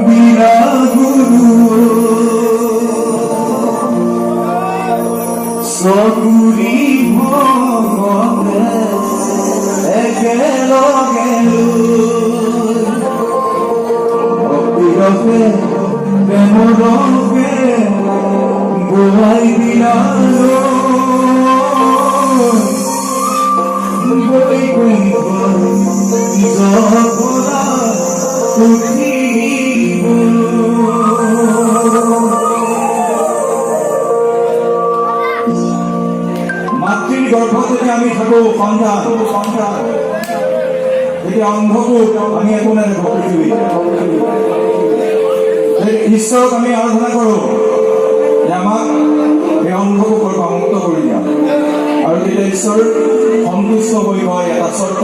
বিনা গুৰু চকুৰি ভগতে একেলগে ভক্তিৰসে প্ৰেমৰসে বোৱাই দিলালো মাতৃৰ গৰ্ভত যদি আমি থাকো সন্তান তেতিয়া অন্ধকোষ আমি একো নেদেখো পৃথিৱীত। ঈশ্বৰক আমি আৰাধনা কৰো যে আমাক এই অন্ধকোষৰ পৰা মুক্ত কৰি দিয়া, আৰু তেতিয়া ঈশ্বৰ সন্তুষ্ট হৈ কয় এটা চৰ্ত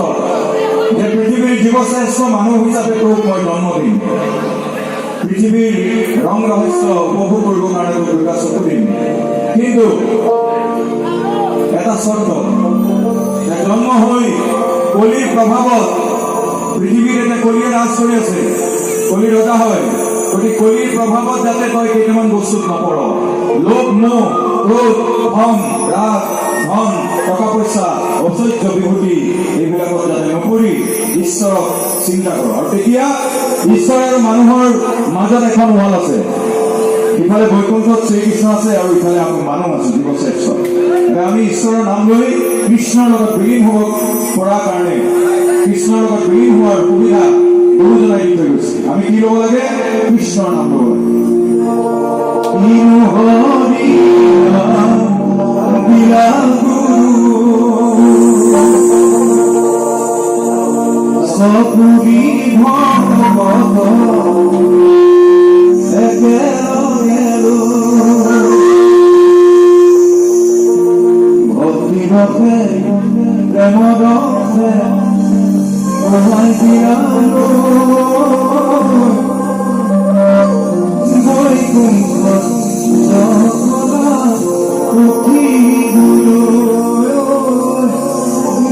যে পৃথিৱীৰ জীৱশ্ৰেষ্ঠ মানুহ হিচাপে তোক মই জন্ম দিম, পৃথিৱীৰ ৰং ৰহস্য উপভোগ কৰিবৰ কাৰণে তোক দুটা চকু দিম, কিন্তু এটা চৰ্ত যে জন্ম হৈ কলিৰ প্ৰভাৱত পৃথিৱীত এতিয়া কলিয়ে ৰাজ কৰি আছে, কলি ৰজা হয়, গতিকে কলিৰ প্ৰভাৱত যাতে তই কেইটামান বস্তুত নপৰ, লোভ মোহ ক্ৰোধ খং ৰাগ ধন টকা পইচা ঐশ্বৰ্য বিভূতি এইবিলাকত যাতে নপৰি ঈশ্বৰক চিন্তা কৰ। আৰু তেতিয়া ঈশ্বৰ আৰু মানুহৰ মাজত এখন ৱাল আছে, ইফালে বৈকুণ্ঠত শ্ৰীকৃষ্ণ আছে আৰু ইফালে আমাৰ মানুহ আছে জীৱশ্ৰেষ্ঠ। আমি ঈশ্বৰৰ নাম লৈ কৃষ্ণৰ লগত বিলীন হ'ব পৰাৰ কাৰণে কৃষ্ণৰ লগত বিলীন হোৱাৰ সুবিধা গুৰুজনাই দি থৈ গৈছে। আমি কি ল'ব লাগে? কৃষ্ণৰ নাম ল'ব লাগে। চকুৰি ভগত একেলগে ভক্তিৰসে প্ৰেমৰসে বোৱাই দিলালো বৈকুণ্ঠত জগন্নাথ পুথি গুৰু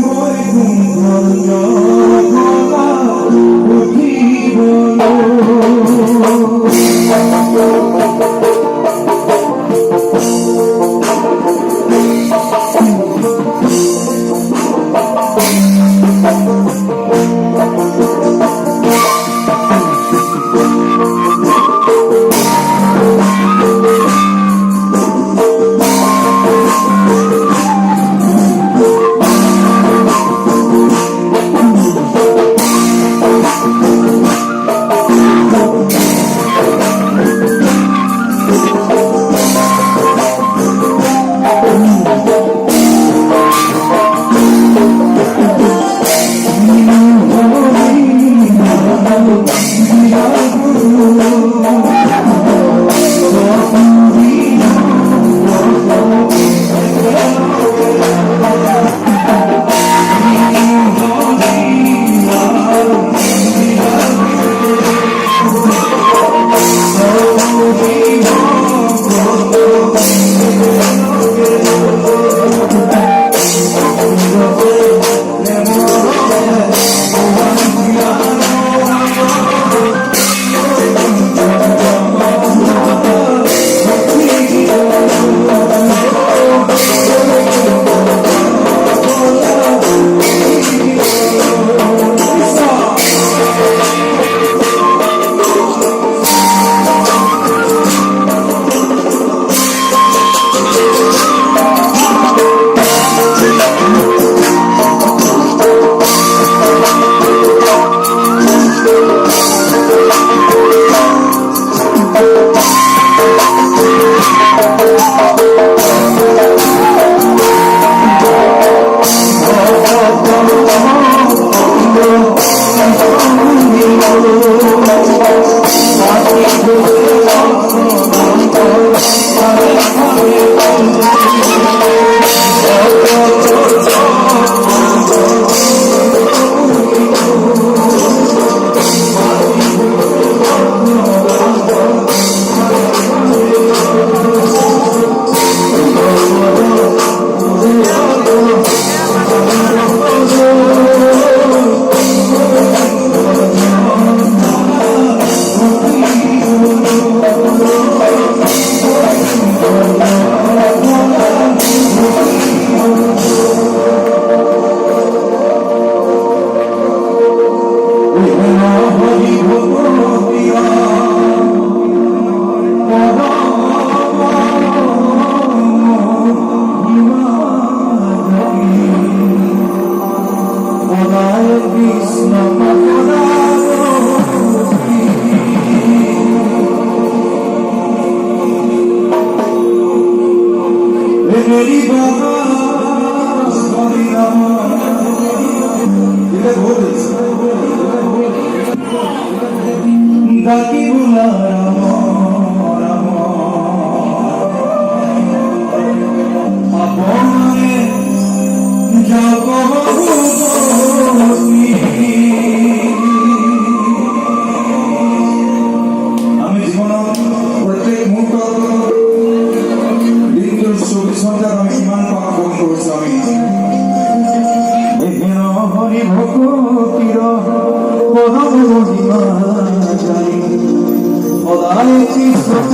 বৈকুণ্ঠত জগন্নাথ পুথি গুৰু। ডাকি বোলা ৰাম ৰাম আপনে জগবতী আমি জীৱনৰ প্ৰত্যেক মুহূৰ্তত দিনটোৰ 24 ঘণ্টাত আমি কিমান পাপ ভোগ কৰিছো আমি হৰি ভক্তিৰ পৰম মহিমা জানি সদায় কৃষ্ণ